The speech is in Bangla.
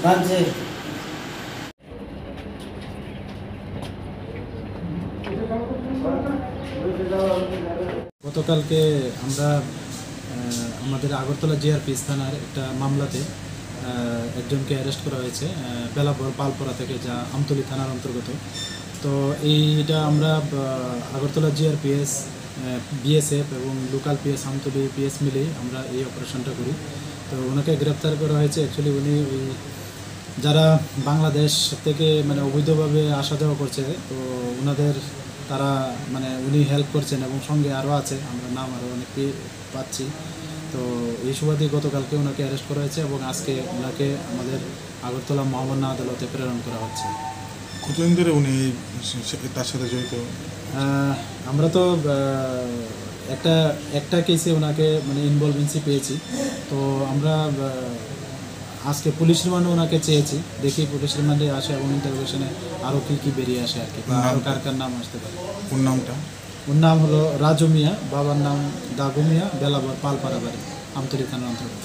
রাজ্যে গতকালকে আমরা আমাদের আগরতলা জিআরপি থানার একটা মামলাতে একজনকে অ্যারেস্ট করা হয়েছে বেলাপুর পালপরা থেকে, যা আমতলী থানার অন্তর্গত। তো এইটা আমরা আগরতলা জিআরপিএস, বিএসএফ এবং লোকাল পিএস আমতলী পিএস মিলেই আমরা এই অপারেশনটা করি। তো ওনাকে গ্রেপ্তার করা হয়েছে। অ্যাকচুয়ালি উনি ওই যারা বাংলাদেশ থেকে মানে অবৈধভাবে আসা যাওয়া করছে, তো ওনাদের তারা মানে উনি হেল্প করছেন এবং সঙ্গে আরও আছে, আমরা নাম আরও অনেকে পাচ্ছি। তো এই সুবাদে গতকালকে ওনাকে অ্যারেস্ট করা হয়েছে এবং আজকে ওনাকে আমাদের আগরতলা মহামান্য আদালতে প্রেরণ করা হচ্ছে। কতদিন ধরে উনি তার সাথে জড়িত? আমরা তো একটা কেসে ওনাকে মানে ইনভলভেন্সি পেয়েছি। তো আমরা আজকে পুলিশ রিমান্ডে ওনাকে চেয়েছি, দেখি পুলিশ রিমান্ডে আসে এবং ইন্টারভিউশনে আরও কী বেরিয়ে আসে আর কি, বা আরও কার নাম আসতে পারে। ওর নামটা? ওর নাম হলো রাজু মিয়া, বাবার নাম দাগু মিয়া, বেলাবর পালপাড়া বাড়ি, আমতলী থানার অন্তর্গত।